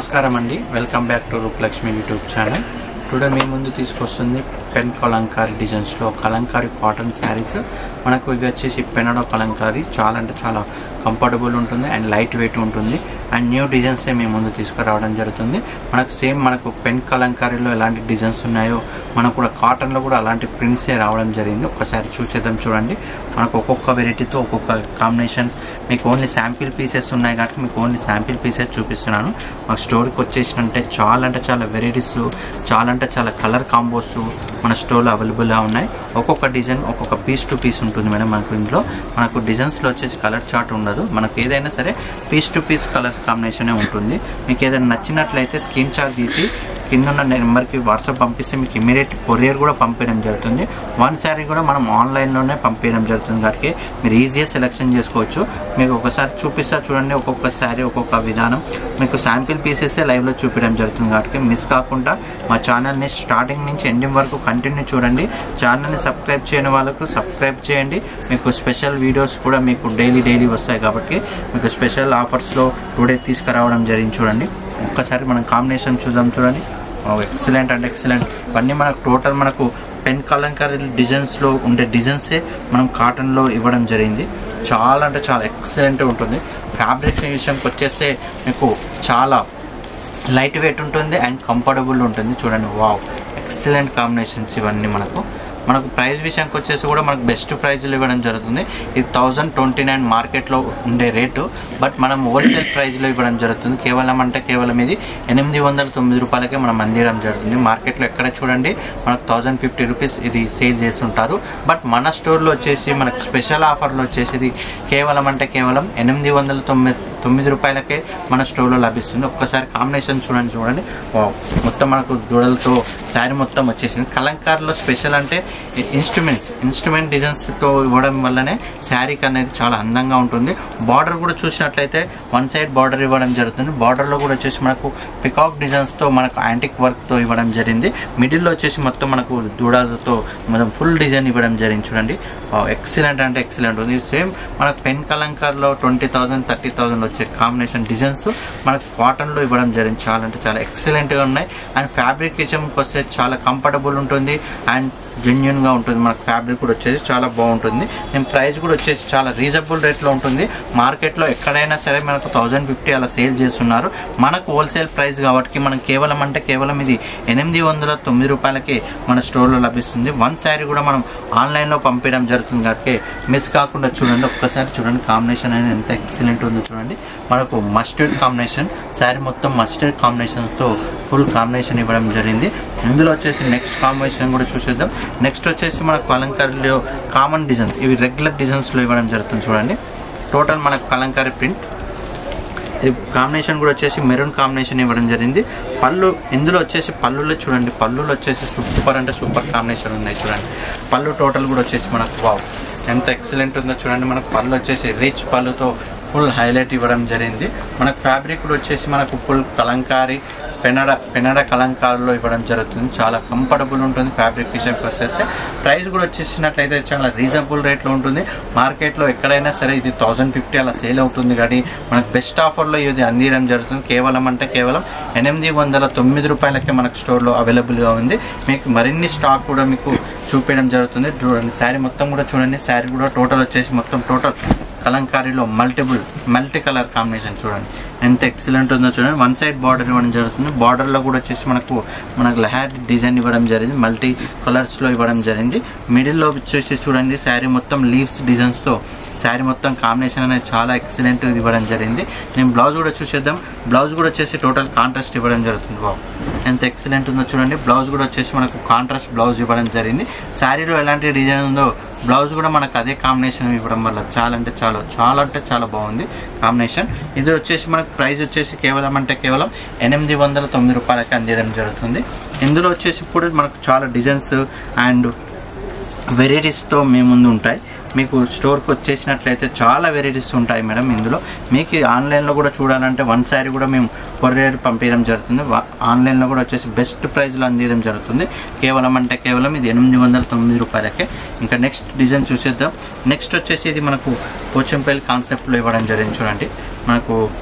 నమస్కారం అండి, welcome back to Roopalakshmi YouTube channel. Today మీ ముందు తీసుకొస్తుంది పెన్ కలంకారీ డిజైన్స్లో కలంకారీ కాటన్ శారీస్. మనకు ఇవి వచ్చేసి పెనడో కలంకారీ, చాలా అంటే చాలా కంఫర్టబుల్ ఉంటుంది అండ్ లైట్ వెయిట్ ఉంటుంది అండ్ న్యూ డిజైన్సే మీ ముందు తీసుకురావడం జరుగుతుంది. మనకు పెన్ కలంకారీలో ఎలాంటి డిజైన్స్ ఉన్నాయో మనకు కూడా కాటన్లో కూడా అలాంటి ప్రింట్సే రావడం జరిగింది. ఒక్కసారి చూసేద్దాం. చూడండి, మనకు ఒక్కొక్క వెరైటీతో ఒక్కొక్క కాంబినేషన్. మీకు ఓన్లీ శాంపిల్ పీసెస్ ఉన్నాయి కాబట్టి మీకు ఓన్లీ శాంపిల్ పీసెస్ చూపిస్తున్నాను. మాకు స్టోర్కి వచ్చేసినంటే చాలా అంటే చాలా వెరైటీస్, చాలా అంటే చాలా కలర్ కాంబోస్ మన స్టోర్లో అవైలబుల్గా ఉన్నాయి. ఒక్కొక్క డిజైన్ ఒక్కొక్క పీస్ టు పీస్ ఉంటుంది మేడం. మనకు ఇందులో మనకు డిజైన్స్లో వచ్చేసి కలర్ చార్ట్ ఉండదు. మనకు ఏదైనా సరే పీస్ టు పీస్ కలర్స్ కాంబినేషనే ఉంటుంది. మీకు ఏదైనా నచ్చినట్లయితే స్క్రీన్ షాట్ తీసి కింద ఉన్న నెంబర్కి వాట్సాప్ పంపిస్తే మీకు ఇమీడియట్ కొరియర్ కూడా పంపించడం జరుగుతుంది. వన్ శారీ కూడా మనం ఆన్లైన్లోనే పంపించడం జరుగుతుంది కాబట్టి మీరు ఈజీగా సెలెక్షన్ చేసుకోవచ్చు. మీకు ఒకసారి చూపిస్తా చూడండి, ఒక్కొక్క శారీ ఒక్కొక్క విధానం. మీకు శాంపిల్ పీసెసే లైవ్లో చూపించడం జరుగుతుంది కాబట్టి మిస్ కాకుండా మా ఛానల్ని స్టార్టింగ్ నుంచి ఎండింగ్ వరకు కంటిన్యూ చూడండి. ఛానల్ని సబ్స్క్రైబ్ చేయని వాళ్ళకు సబ్స్క్రైబ్ చేయండి. మీకు స్పెషల్ వీడియోస్ కూడా మీకు డైలీ వస్తాయి కాబట్టి మీకు స్పెషల్ ఆఫర్స్లో టుడే తీసుకురావడం జరిగింది. చూడండి, ఒక్కసారి మనం కాంబినేషన్ చూద్దాం. చూడండి, ఎక్సలెంట్ అంటే ఎక్సలెంట్. ఇవన్నీ మనకు టోటల్ మనకు పెన్ కలంకారీ డిజైన్స్లో ఉండే డిజైన్సే మనం కాటన్లో ఇవ్వడం జరిగింది. చాలా అంటే చాలా ఎక్సలెంట్ ఉంటుంది. ఫ్యాబ్రిక్ విషయంకి వచ్చేస్తే మీకు చాలా లైట్ వెయిట్ ఉంటుంది అండ్ కంఫర్టబుల్ ఉంటుంది. చూడండి, వావ్, ఎక్సలెంట్ కాంబినేషన్స్ ఇవన్నీ. మనకు ప్రైస్ విషయానికి వచ్చేసి కూడా మనకు బెస్ట్ ప్రైజ్లో ఇవ్వడం జరుగుతుంది. ఇది 1029 మార్కెట్లో ఉండే రేటు, బట్ మనం హోల్సేల్ ప్రైజ్లో ఇవ్వడం జరుగుతుంది. కేవలం ఇది 809 రూపాయలకే మనం అందించడం జరుగుతుంది. మార్కెట్లో ఎక్కడ చూడండి మనకు 1050 రూపీస్ ఇది సేల్ చేస్తుంటారు. బట్ మన స్టోర్లో వచ్చేసి మనకు స్పెషల్ ఆఫర్లో వచ్చేసి ఇది కేవలం 809 రూపాయలకే మన స్టోర్లో లభిస్తుంది. ఒక్కసారి కాంబినేషన్ చూడండి. మొత్తం మనకు దూడలతో శారీ మొత్తం వచ్చేసింది. కలంకారీలో స్పెషల్ అంటే ఇన్స్ట్రుమెంట్ డిజైన్స్తో ఇవ్వడం వల్లనే శారీకి అనేది చాలా అందంగా ఉంటుంది. బార్డర్ కూడా చూసినట్లయితే వన్ సైడ్ బార్డర్ ఇవ్వడం జరుగుతుంది. బార్డర్లో కూడా వచ్చేసి మనకు పికాక్ డిజైన్స్తో మనకు యాంటిక్ వర్క్తో ఇవ్వడం జరిగింది. మిడిల్లో వచ్చేసి మొత్తం మనకు దూడలతో మొత్తం ఫుల్ డిజైన్ ఇవ్వడం జరిగింది. చూడండి, ఎక్సలెంట్ అంటే ఎక్సలెంట్ ఉంది. సేమ్ మనకు పెన్ కలంకారీలో 20,000 30,000 వచ్చే కాంబినేషన్ డిజైన్స్ మనకు కాటన్లో ఇవ్వడం జరిగింది. చాలా అంటే చాలా ఎక్సలెంట్గా ఉన్నాయి అండ్ ఫ్యాబ్రికేషన్కి వస్తే చాలా కంఫర్టబుల్ ఉంటుంది అండ్ జెన్యున్గా ఉంటుంది. మనకు ఫ్యాబ్రిక్ కూడా వచ్చేసి చాలా బాగుంటుంది. నేను ప్రైస్ కూడా వచ్చేసి చాలా రీజనబుల్ రేట్లో ఉంటుంది. మార్కెట్లో ఎక్కడైనా సరే మనకు 1050 అలా సేల్ చేస్తున్నారు. మనకు హోల్సేల్ ప్రైస్ కాబట్టి మనం కేవలం ఇది 809 రూపాయలకి మన స్టోర్లో లభిస్తుంది. వన్ శారీ కూడా మనం ఆన్లైన్లో పంపించడం జరుగుతుంది కాబట్టి మిస్ కాకుండా చూడండి. ఒక్కసారి చూడండి, కాంబినేషన్ అనేది ఎంత ఎక్సలెంట్ ఉందో చూడండి. మనకు మస్టర్డ్ కాంబినేషన్, శారీ మొత్తం మస్టర్డ్ కాంబినేషన్తో ఫుల్ కాంబినేషన్ ఇవ్వడం జరిగింది. ఇందులో వచ్చేసి నెక్స్ట్ కాంబినేషన్ కూడా చూసేద్దాం. నెక్స్ట్ వచ్చేసి మనకు కలంకారీలో కామన్ డిజైన్స్, ఇవి రెగ్యులర్ డిజైన్స్లో ఇవ్వడం జరుగుతుంది. చూడండి, టోటల్ మనకు కలంకారీ ప్రింట్. ఇది కాంబినేషన్ కూడా వచ్చేసి మెరూన్ కాంబినేషన్ ఇవ్వడం జరిగింది. ఇందులో వచ్చేసి పళ్ళులో చూడండి, పళ్ళులో వచ్చేసి సూపర్ అంటే సూపర్ కాంబినేషన్ ఉన్నాయి. చూడండి, పళ్ళు టోటల్ కూడా వచ్చేసి మనకు వావ్ ఎంత ఎక్సలెంట్ ఉందో చూడండి. మనకు పళ్ళు వచ్చేసి రిచ్ పళ్ళుతో ఫుల్ హైలైట్ ఇవ్వడం జరిగింది. మనకు ఫ్యాబ్రిక్ కూడా వచ్చేసి మనకు ఫుల్ కలంకారీ పెనడ కలంకారీలో ఇవ్వడం జరుగుతుంది. చాలా కంఫర్టబుల్ ఉంటుంది. ఫ్యాబ్రిక్ విషయంకి వచ్చేస్తే ప్రైస్ కూడా వచ్చేసినట్లయితే చాలా రీజనబుల్ రేట్లో ఉంటుంది. మార్కెట్లో ఎక్కడైనా సరే ఇది 1050 అలా సేల్ అవుతుంది కానీ మనకు బెస్ట్ ఆఫర్లో ఇది అందించడం జరుగుతుంది. కేవలం 809 రూపాయలకే మనకు స్టోర్లో అవైలబుల్గా ఉంది. మీకు మరిన్ని స్టాక్ కూడా మీకు చూపించడం జరుగుతుంది. చూడండి, శారీ మొత్తం కూడా చూడండి. శారీ కూడా టోటల్ వచ్చేసి మొత్తం టోటల్ కలంకారీలో మల్టీ కలర్ కాంబినేషన్ చూడండి ఎంత ఎక్సలెంట్ ఉందో చూడండి. వన్ సైడ్ బార్డర్ ఇవ్వడం జరుగుతుంది. బార్డర్లో కూడా వచ్చేసి మనకు లెహర్ డిజైన్ ఇవ్వడం జరిగింది. మల్టీ కలర్స్లో ఇవ్వడం జరిగింది. మిడిల్లో వచ్చేసి చూడండి, శారీ మొత్తం లీవ్స్ డిజైన్స్తో శారీ మొత్తం కాంబినేషన్ అనేది చాలా ఎక్సలెంట్ ఇవ్వడం జరిగింది. నేను బ్లౌజ్ కూడా చూసేద్దాం. బ్లౌజ్ కూడా వచ్చేసి టోటల్ కాంట్రాస్ట్ ఇవ్వడం జరుగుతుంది. బాబు ఎంత ఎక్సలెంట్ ఉందో చూడండి. బ్లౌజ్ కూడా వచ్చేసి మనకు కాంట్రాస్ట్ బ్లౌజ్ ఇవ్వడం జరిగింది. శారీలో ఎలాంటి డిజైన్ ఉందో బ్లౌజ్ కూడా మనకు అదే కాంబినేషన్ ఇవ్వడం వల్ల చాలా అంటే చాలా బాగుంది కాంబినేషన్. ఇది వచ్చేసి మనకు ప్రైస్ వచ్చేసి కేవలం 809 రూపాయలకి అందించడం జరుగుతుంది. ఇందులో వచ్చేసి ఇప్పుడు మనకు చాలా డిజైన్స్ అండ్ వెరైటీస్తో మీ ముందు ఉంటాయి. మీకు స్టోర్కి వచ్చేసినట్లయితే చాలా వెరైటీస్ ఉంటాయి మేడం. ఇందులో మీకు ఆన్లైన్లో కూడా చూడాలంటే వన్ శారీ కూడా మేము కొరియర్ పంపించడం జరుగుతుంది. ఆన్లైన్లో కూడా వచ్చేసి బెస్ట్ ప్రైస్లో అందించడం జరుగుతుంది. కేవలం ఇది 809 రూపాయలకే. ఇంకా నెక్స్ట్ డిజైన్ చూసేద్దాం. నెక్స్ట్ వచ్చేసి ఇది మనకు పోచంపల్లి కాన్సెప్ట్లో ఇవ్వడం జరిగింది. చూడండి, మనకు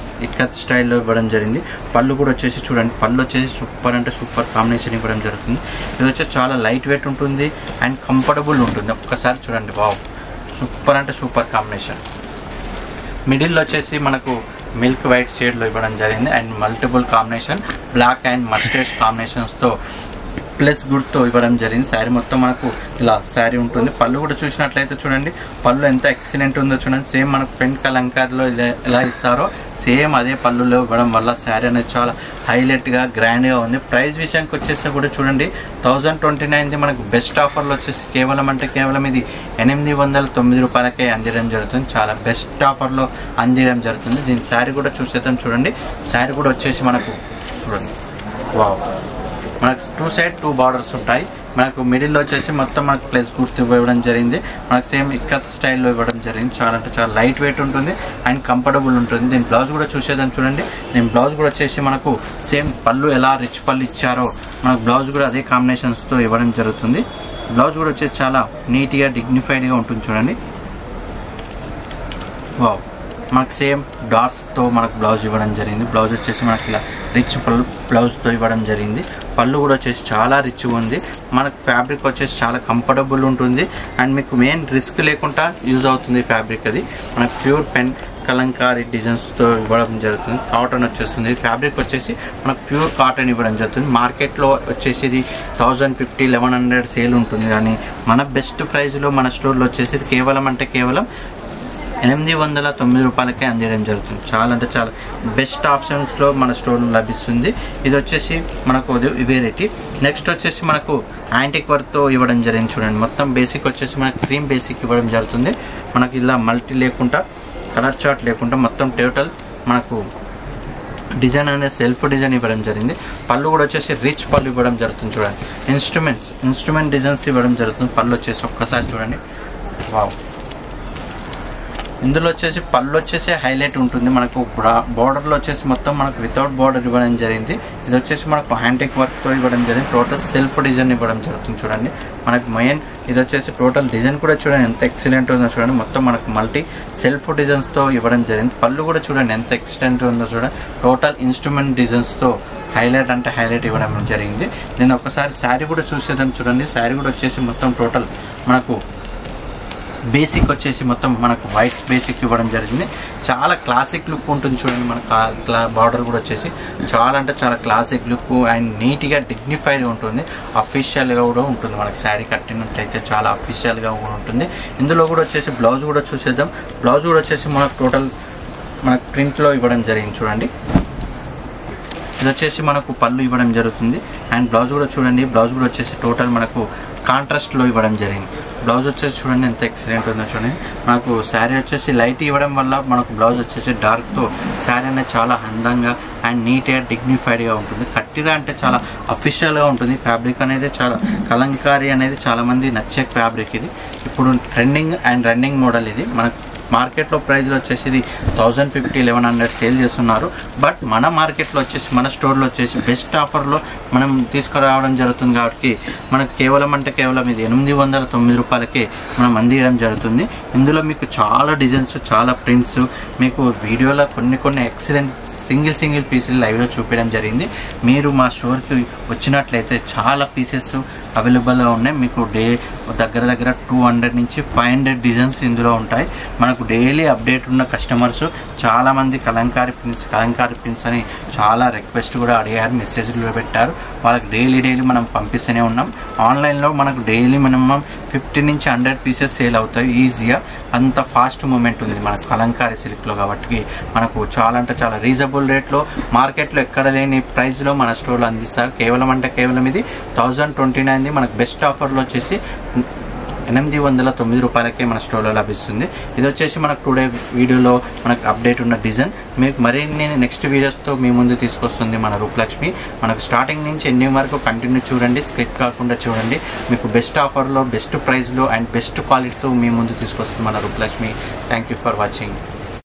ఇక్కత్ స్టైల్లో ఇవ్వడం జరిగింది. పళ్ళు కూడా వచ్చేసి చూడండి, పళ్ళు వచ్చేసి సూపర్ అంటే సూపర్ కాంబినేషన్ ఇవ్వడం జరుగుతుంది. ఇది వచ్చేసి చాలా లైట్ వెయిట్ ఉంటుంది అండ్ కంఫర్టబుల్ ఉంటుంది. ఒక్కసారి చూడండి, వావ్ సూపర్ అంటే సూపర్ కాంబినేషన్. మిడిల్లో వచ్చేసి మనకు మిల్క్ వైట్ షేడ్లో ఇవ్వడం జరిగింది and multiple combination black and mustard కాంబినేషన్స్తో ప్లస్ గుడ్తో ఇవ్వడం జరిగింది. శారీ మొత్తం మనకు ఇలా శారీ ఉంటుంది. పళ్ళు కూడా చూసినట్లయితే చూడండి, పళ్ళు ఎంత ఎక్సలెంట్ ఉందో చూడండి. సేమ్ మనకు పెన్ కలంకారీలో ఎలా ఇస్తారో సేమ్ అదే పళ్ళులో ఇవ్వడం వల్ల శారీ అనేది చాలా హైలైట్గా గ్రాండ్గా ఉంది. ప్రైస్ విషయానికి వచ్చేసి కూడా చూడండి, 1029 మనకు బెస్ట్ ఆఫర్లో వచ్చేసి కేవలం అంటే కేవలం ఇది 809 రూపాయలకే అందించడం జరుగుతుంది. చాలా బెస్ట్ ఆఫర్లో అందించడం జరుగుతుంది. దీని శారీ కూడా చూసేద్దాం చూడండి. శారీ కూడా వచ్చేసి మనకు చూడండి, వావ్ మనకు 2 సైడ్ 2 బార్డర్స్ ఉంటాయి. మనకు మిడిల్లో వచ్చేసి మొత్తం మనకు ప్లస్ గుర్తు ఇవ్వడం జరిగింది. మనకు సేమ్ ఇక్కత్ స్టైల్లో ఇవ్వడం జరిగింది. చాలా అంటే చాలా లైట్ వెయిట్ ఉంటుంది అండ్ కంఫర్టబుల్ ఉంటుంది. దీని బ్లౌజ్ కూడా చూసేదాన్ని చూడండి. దీని బ్లౌజ్ కూడా వచ్చేసి మనకు సేమ్ పళ్ళు ఎలా రిచ్ పళ్ళు ఇచ్చారో మనకు బ్లౌజ్ కూడా అదే కాంబినేషన్స్తో ఇవ్వడం జరుగుతుంది. బ్లౌజ్ కూడా వచ్చేసి చాలా నీట్గా డిగ్నిఫైడ్గా ఉంటుంది చూడండి. వావ్ మనకు సేమ్ డాట్స్తో మనకు బ్లౌజ్ ఇవ్వడం జరిగింది. బ్లౌజ్ వచ్చేసి మనకి ఇలా రిచ్ బ్లౌజ్తో ఇవ్వడం జరిగింది. పళ్ళు కూడా వచ్చేసి చాలా రిచ్ ఉంది. మనకు ఫ్యాబ్రిక్ వచ్చేసి చాలా కంఫర్టబుల్ ఉంటుంది అండ్ మీకు మెయిన్ రిస్క్ లేకుండా యూజ్ అవుతుంది ఫ్యాబ్రిక్. అది మనకు ప్యూర్ పెన్ కలంకారీ డిజైన్స్తో ఇవ్వడం జరుగుతుంది. కాటన్ వచ్చేస్తుంది. ఫ్యాబ్రిక్ వచ్చేసి మనకు ప్యూర్ కాటన్ ఇవ్వడం జరుగుతుంది. మార్కెట్లో వచ్చేసి ఇది 1050, 1100 సేల్ ఉంటుంది. కానీ మన బెస్ట్ ప్రైస్లో మన స్టోర్లో వచ్చేసి కేవలం అంటే కేవలం 809 రూపాయలకే అందించడం జరుగుతుంది. చాలా అంటే చాలా బెస్ట్ ఆప్షన్స్లో మన స్టోర్లో లభిస్తుంది. ఇది వచ్చేసి మనకు వెరైటీ. నెక్స్ట్ వచ్చేసి మనకు యాంటిక్ వర్క్తో ఇవ్వడం జరిగింది చూడండి. మొత్తం బేసిక్ వచ్చేసి మనకు క్రీమ్ బేసిక్ ఇవ్వడం జరుగుతుంది. మనకి ఇలా మల్టీ లేకుండా కలర్ చార్ట్ లేకుండా మొత్తం టోటల్ మనకు డిజైన్ అనేది సెల్ఫ్ డిజైన్ ఇవ్వడం జరిగింది. పళ్ళు కూడా వచ్చేసి రిచ్ పళ్ళు ఇవ్వడం జరుగుతుంది చూడండి. ఇన్స్ట్రుమెంట్ డిజైన్స్ ఇవ్వడం జరుగుతుంది. పళ్ళు వచ్చేసి ఒక్కసారి చూడండి, వావ్ ఇందులో వచ్చేసి పళ్ళు వచ్చేసి హైలైట్ ఉంటుంది. మనకు బార్డర్లో వచ్చేసి మొత్తం మనకు వితౌట్ బార్డర్ ఇవ్వడం జరిగింది. ఇది వచ్చేసి మనకు హ్యాంటిక్ వర్క్తో ఇవ్వడం జరిగింది. టోటల్ సెల్ఫ్ డిజైన్ ఇవ్వడం జరుగుతుంది చూడండి. మనకు మెయిన్ ఇది వచ్చేసి టోటల్ డిజైన్ కూడా చూడండి ఎంత ఎక్సలెంట్ ఉందో చూడండి. మొత్తం మనకు మల్టీ సెల్ఫ్ డిజైన్స్తో ఇవ్వడం జరిగింది. పళ్ళు కూడా చూడండి ఎంత ఎక్సలెంట్ ఉందో చూడండి. టోటల్ ఇన్స్ట్రుమెంట్ డిజైన్స్తో హైలైట్ అంటే హైలైట్ ఇవ్వడం జరిగింది. నేను ఒకసారి శారీ కూడా చూసేదాన్ని చూడండి. శారీ కూడా వచ్చేసి మొత్తం టోటల్ మనకు బేసిక్ వచ్చేసి మొత్తం మనకు వైట్ బేసిక్ ఇవ్వడం జరిగింది. చాలా క్లాసిక్ లుక్ ఉంటుంది చూడండి. మన బార్డర్ కూడా వచ్చేసి చాలా అంటే చాలా క్లాసిక్ లుక్ అండ్ నీట్గా డిగ్నిఫైడ్గా ఉంటుంది. అఫీషియల్గా కూడా ఉంటుంది. మనకు శారీ కట్టినట్లయితే చాలా అఫీషియల్గా కూడా ఉంటుంది. ఇందులో కూడా వచ్చేసి బ్లౌజ్ కూడా చూసేద్దాం. బ్లౌజ్ కూడా వచ్చేసి మనకు టోటల్ మనకు ప్రింట్లో ఇవ్వడం జరిగింది చూడండి. ఇది వచ్చేసి మనకు పళ్ళు ఇవ్వడం జరుగుతుంది అండ్ బ్లౌజ్ కూడా చూడండి. బ్లౌజ్ కూడా వచ్చేసి టోటల్ మనకు కాంట్రాస్ట్లో ఇవ్వడం జరిగింది. బ్లౌజ్ వచ్చేసి చూడండి ఎంత ఎక్సలెంట్ ఉందో చూడండి. మనకు శారీ వచ్చేసి లైట్ ఇవ్వడం వల్ల మనకు బ్లౌజ్ వచ్చేసి డార్క్తో శారీ అనేది చాలా అందంగా అండ్ నీట్గా డిగ్నిఫైడ్గా ఉంటుంది. కట్టిగా అంటే చాలా అఫీషియల్గా ఉంటుంది. ఫ్యాబ్రిక్ అనేది చాలా కలంకారీ అనేది చాలామంది నచ్చే ఫ్యాబ్రిక్. ఇది ఇప్పుడు ట్రెండింగ్ అండ్ రన్నింగ్ మోడల్. ఇది మనకు మార్కెట్లో ప్రైస్లో వచ్చేసి ఇది 1050, 1100 సేల్ చేస్తున్నారు. బట్ మన మార్కెట్లో వచ్చేసి మన స్టోర్లో వచ్చేసి బెస్ట్ ఆఫర్లో మనం తీసుకురావడం జరుగుతుంది. కాబట్టి మనకు కేవలం అంటే కేవలం ఇది 809 రూపాయలకే మనం అందించడం జరుగుతుంది. ఇందులో మీకు చాలా డిజైన్స్, చాలా ప్రింట్స్ మీకు వీడియోలో కొన్ని ఎక్సలెంట్ సింగిల్ పీసులు లైవ్లో చూపించడం జరిగింది. మీరు మా స్టోర్కి వచ్చినట్లయితే చాలా పీసెస్ అవైలబుల్గా ఉన్నాయి. మీకు దగ్గర 200 నుంచి 500 డిజైన్స్ ఇందులో ఉంటాయి. మనకు డైలీ అప్డేట్ ఉన్న కస్టమర్స్ చాలామంది కలంకారీ ప్రింట్స్ అని చాలా రిక్వెస్ట్ కూడా అడిగారు, మెసేజ్లు పెట్టారు. వాళ్ళకి డైలీ మనం పంపిస్తూనే ఉన్నాం. ఆన్లైన్లో మనకు డైలీ మినిమం 50 నుంచి 100 పీసెస్ సేల్ అవుతాయి ఈజీగా. అంత ఫాస్ట్ మూమెంట్ ఉంది మనకు కలంకారీ సిల్క్లో. కాబట్టి మనకు చాలా అంటే చాలా రీజనబుల్ రేట్లో మార్కెట్లో ఎక్కడ లేని ప్రైస్లో మన స్టోర్లో అందిస్తారు. కేవలం అంటే కేవలం ఇది 1029 మనకు బెస్ట్ ఆఫర్లో వచ్చేసి 809 రూపాయలకే మన స్టోర్లో లభిస్తుంది. ఇది వచ్చేసి మనకు టుడే వీడియోలో మనకు అప్డేట్ ఉన్న డిజైన్. మీకు మరిన్ని నెక్స్ట్ వీడియోస్తో మీ ముందు తీసుకొస్తుంది మన రూపలక్ష్మి. మనకు స్టార్టింగ్ నుంచి ఎండింగ్ వరకు కంటిన్యూ చూడండి, స్కిప్ కాకుండా చూడండి. మీకు బెస్ట్ ఆఫర్లో, బెస్ట్ ప్రైస్లో అండ్ బెస్ట్ క్వాలిటీతో మీ ముందు తీసుకొస్తుంది మన Rupalakshmi. Thank you for watching.